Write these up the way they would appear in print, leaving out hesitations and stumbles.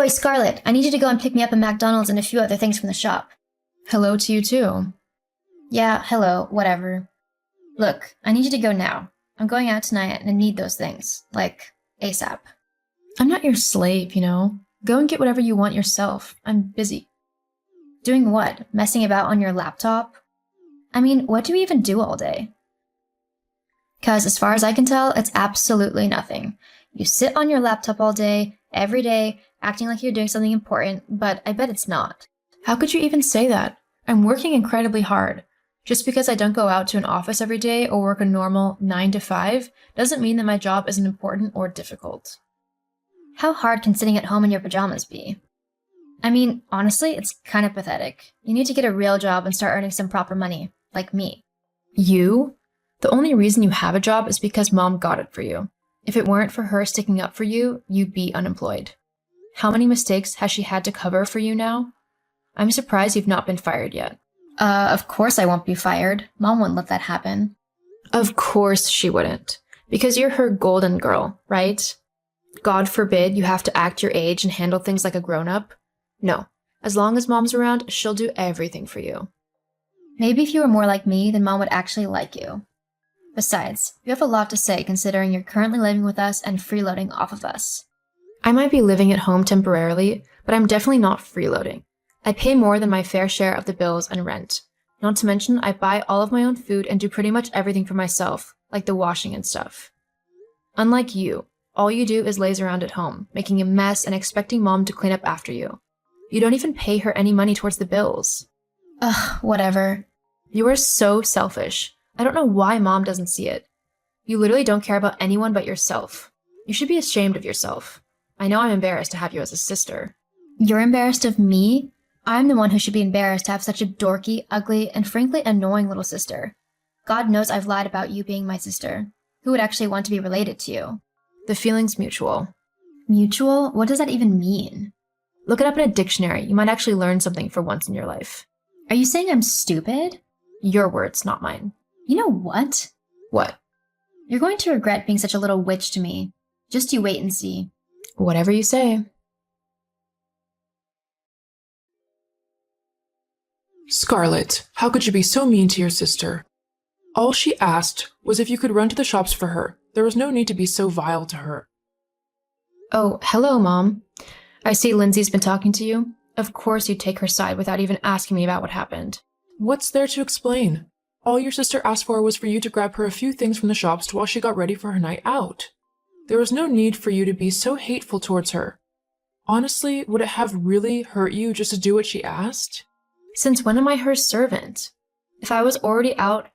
Oi, Scarlett, I need you to go and pick me up a McDonald's and a few other things from the shop. Hello to you too. Yeah, hello, whatever. Look, I need you to go now. I'm going out tonight and I need those things, like, ASAP. I'm not your slave, you know. Go and get whatever you want yourself. I'm busy. Doing what? Messing about on your laptop? I mean, what do you even do all day? 'Cause as far as I can tell, it's absolutely nothing. You sit on your laptop all day, every day, acting like you're doing something important, but I bet it's not. How could you even say that? I'm working incredibly hard. Just because I don't go out to an office every day or work a normal 9 to 5 doesn't mean that my job isn't important or difficult. How hard can sitting at home in your pajamas be? I mean, honestly, it's kind of pathetic. You need to get a real job and start earning some proper money, like me. You? The only reason you have a job is because Mom got it for you. If it weren't for her sticking up for you, you'd be unemployed. How many mistakes has she had to cover for you now? I'm surprised you've not been fired yet. Of course I won't be fired. Mom wouldn't let that happen. Of course she wouldn't. Because you're her golden girl, right? God forbid you have to act your age and handle things like a grown-up. No. As long as Mom's around, she'll do everything for you. Maybe if you were more like me, then Mom would actually like you. Besides, you have a lot to say considering you're currently living with us and freeloading off of us. I might be living at home temporarily, but I'm definitely not freeloading. I pay more than my fair share of the bills and rent. Not to mention, I buy all of my own food and do pretty much everything for myself, like the washing and stuff. Unlike you, all you do is laze around at home, making a mess and expecting Mom to clean up after you. You don't even pay her any money towards the bills. Ugh, whatever. You are so selfish. I don't know why Mom doesn't see it. You literally don't care about anyone but yourself. You should be ashamed of yourself. I know I'm embarrassed to have you as a sister. You're embarrassed of me? I'm the one who should be embarrassed to have such a dorky, ugly, and frankly annoying little sister. God knows I've lied about you being my sister. Who would actually want to be related to you? The feeling's mutual. Mutual? What does that even mean? Look it up in a dictionary. You might actually learn something for once in your life. Are you saying I'm stupid? Your words, not mine. You know what? What? You're going to regret being such a little witch to me. Just you wait and see. Whatever you say. Scarlett, how could you be so mean to your sister? All she asked was if you could run to the shops for her. There was no need to be so vile to her. Oh, hello, Mom. I see Lindsay's been talking to you. Of course you'd take her side without even asking me about what happened. What's there to explain? All your sister asked for was for you to grab her a few things from the shops while she got ready for her night out. There was no need for you to be so hateful towards her. Honestly, would it have really hurt you just to do what she asked? Since when am I her servant? If I was already out,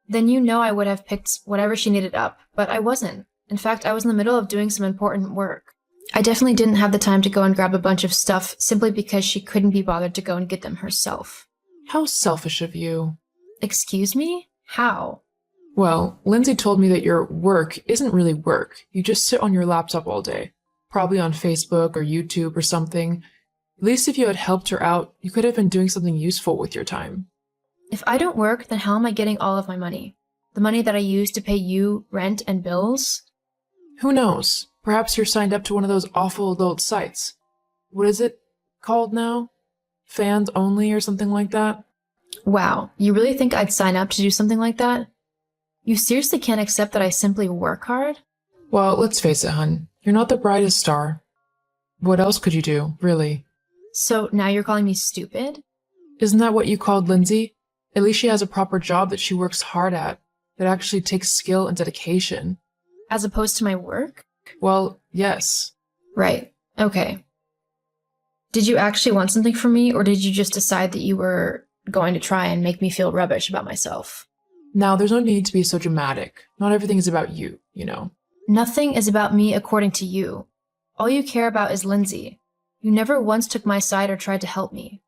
then you know I would have picked whatever she needed up, but I wasn't. In fact, I was in the middle of doing some important work. I definitely didn't have the time to go and grab a bunch of stuff simply because she couldn't be bothered to go and get them herself. How selfish of you. Excuse me? How? Well, Lindsay told me that your work isn't really work. You just sit on your laptop all day, probably on Facebook or YouTube or something. At least if you had helped her out, you could have been doing something useful with your time. If I don't work, then how am I getting all of my money? The money that I use to pay you rent and bills? Who knows? Perhaps you're signed up to one of those awful adult sites. What is it called now? Fans only or something like that? Wow, you really think I'd sign up to do something like that? You seriously can't accept that I simply work hard? Well, let's face it, hun. You're not the brightest star. What else could you do, really? So now you're calling me stupid? Isn't that what you called Lindsay? At least she has a proper job that she works hard at, that actually takes skill and dedication. As opposed to my work? Well, yes. Right. Okay. Did you actually want something from me, or did you just decide that you were going to try and make me feel rubbish about myself? Now, there's no need to be so dramatic. Not everything is about you, you know. Nothing is about me according to you. All you care about is Lindsay. You never once took my side or tried to help me.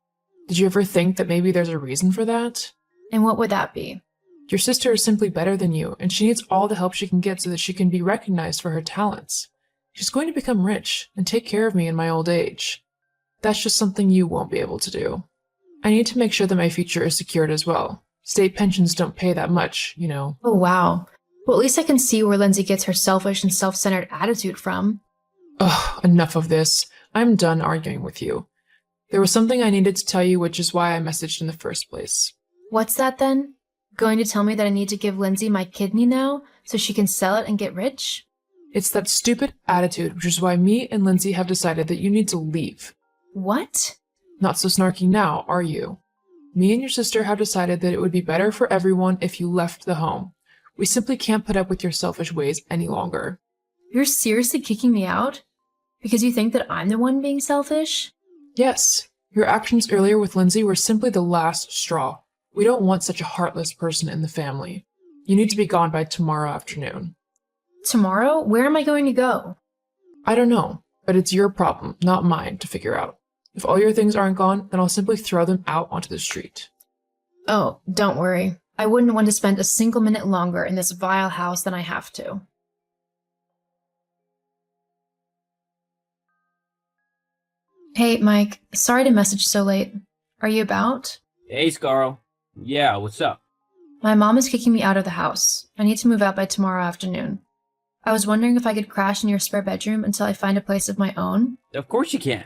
Did you ever think that maybe there's a reason for that? And what would that be? Your sister is simply better than you, and she needs all the help she can get so that she can be recognized for her talents. She's going to become rich and take care of me in my old age. That's just something you won't be able to do. I need to make sure that my future is secured as well. State pensions don't pay that much, you know. Oh, wow. Well, at least I can see where Lindsay gets her selfish and self-centered attitude from. Ugh, enough of this. I'm done arguing with you. There was something I needed to tell you, which is why I messaged in the first place. What's that then? Going to tell me that I need to give Lindsay my kidney now so she can sell it and get rich? It's that stupid attitude, which is why me and Lindsay have decided that you need to leave. What? Not so snarky now, are you? Me and your sister have decided that it would be better for everyone if you left the home. We simply can't put up with your selfish ways any longer. You're seriously kicking me out? Because you think that I'm the one being selfish? Yes, your actions earlier with Lindsay were simply the last straw. We don't want such a heartless person in the family. You need to be gone by tomorrow afternoon. Tomorrow? Where am I going to go? I don't know, but it's your problem, not mine, to figure out. If all your things aren't gone, then I'll simply throw them out onto the street. Oh, don't worry. I wouldn't want to spend a single minute longer in this vile house than I have to. Hey, Mike. Sorry to message so late. Are you about? Hey, Scarl. Yeah, what's up? My mom is kicking me out of the house. I need to move out by tomorrow afternoon. I was wondering if I could crash in your spare bedroom until I find a place of my own. Of course you can.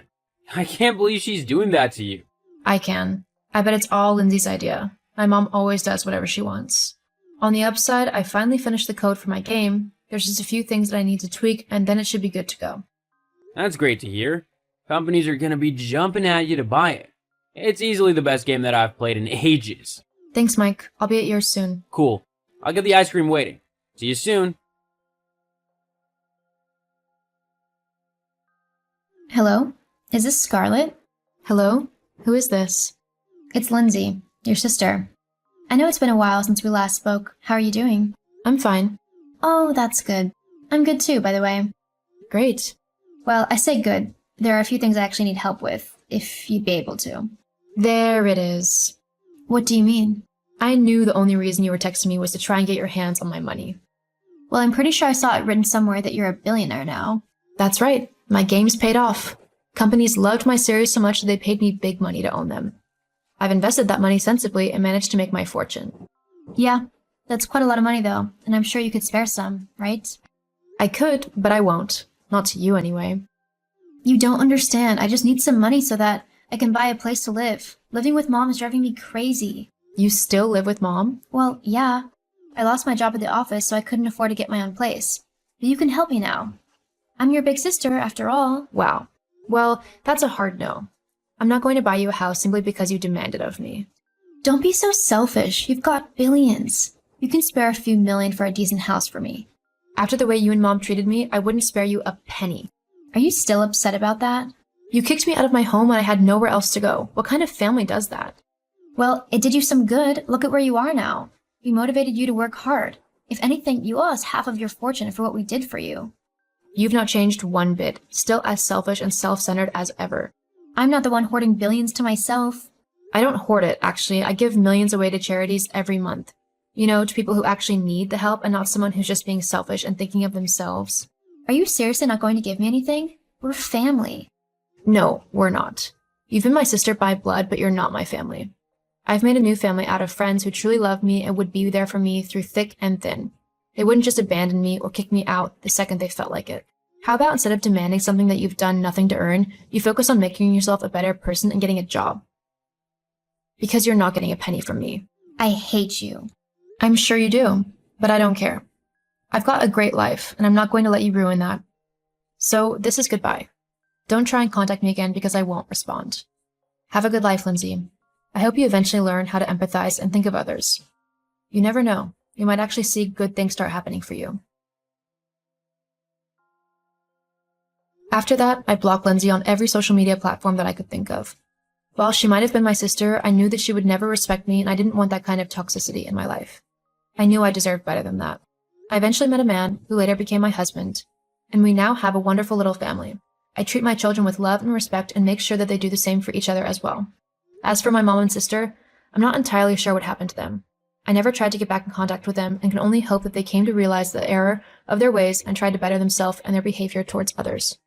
I can't believe she's doing that to you. I can. I bet it's all Lindsay's idea. My mom always does whatever she wants. On the upside, I finally finished the code for my game. There's just a few things that I need to tweak, and then it should be good to go. That's great to hear. Companies are gonna be jumping at you to buy it. It's easily the best game that I've played in ages. Thanks, Mike. I'll be at yours soon. Cool. I'll get the ice cream waiting. See you soon. Hello? Is this Scarlett? Hello? Who is this? It's Lindsay, your sister. I know it's been a while since we last spoke. How are you doing? I'm fine. Oh, that's good. I'm good too, by the way. Great. Well, I say good. There are a few things I actually need help with, if you'd be able to. There it is. What do you mean? I knew the only reason you were texting me was to try and get your hands on my money. Well, I'm pretty sure I saw it written somewhere that you're a billionaire now. That's right. My game's paid off. Companies loved my series so much that they paid me big money to own them. I've invested that money sensibly and managed to make my fortune. Yeah, that's quite a lot of money though, and I'm sure you could spare some, right? I could, but I won't. Not to you anyway. You don't understand. I just need some money so that I can buy a place to live. Living with mom is driving me crazy. You still live with mom? Well, yeah. I lost my job at the office, so I couldn't afford to get my own place. But you can help me now. I'm your big sister, after all. Wow. Well, that's a hard no. I'm not going to buy you a house simply because you demand it of me. Don't be so selfish. You've got billions. You can spare a few million for a decent house for me. After the way you and mom treated me, I wouldn't spare you a penny. Are you still upset about that? You kicked me out of my home and I had nowhere else to go. What kind of family does that? Well, it did you some good. Look at where you are now. We motivated you to work hard. If anything, you owe us half of your fortune for what we did for you. You've not changed one bit, still as selfish and self-centered as ever. I'm not the one hoarding billions to myself. I don't hoard it, actually. I give millions away to charities every month. You know, to people who actually need the help and not someone who's just being selfish and thinking of themselves. Are you seriously not going to give me anything? We're family. No, we're not. You've been my sister by blood, but you're not my family. I've made a new family out of friends who truly love me and would be there for me through thick and thin. They wouldn't just abandon me or kick me out the second they felt like it. How about instead of demanding something that you've done nothing to earn, you focus on making yourself a better person and getting a job? Because you're not getting a penny from me. I hate you. I'm sure you do, but I don't care. I've got a great life, and I'm not going to let you ruin that. So this is goodbye. Don't try and contact me again because I won't respond. Have a good life, Lindsay. I hope you eventually learn how to empathize and think of others. You never know. You might actually see good things start happening for you. After that, I blocked Lindsay on every social media platform that I could think of. While she might have been my sister, I knew that she would never respect me, and I didn't want that kind of toxicity in my life. I knew I deserved better than that. I eventually met a man who later became my husband, and we now have a wonderful little family. I treat my children with love and respect and make sure that they do the same for each other as well. As for my mom and sister, I'm not entirely sure what happened to them. I never tried to get back in contact with them and can only hope that they came to realize the error of their ways and tried to better themselves and their behavior towards others.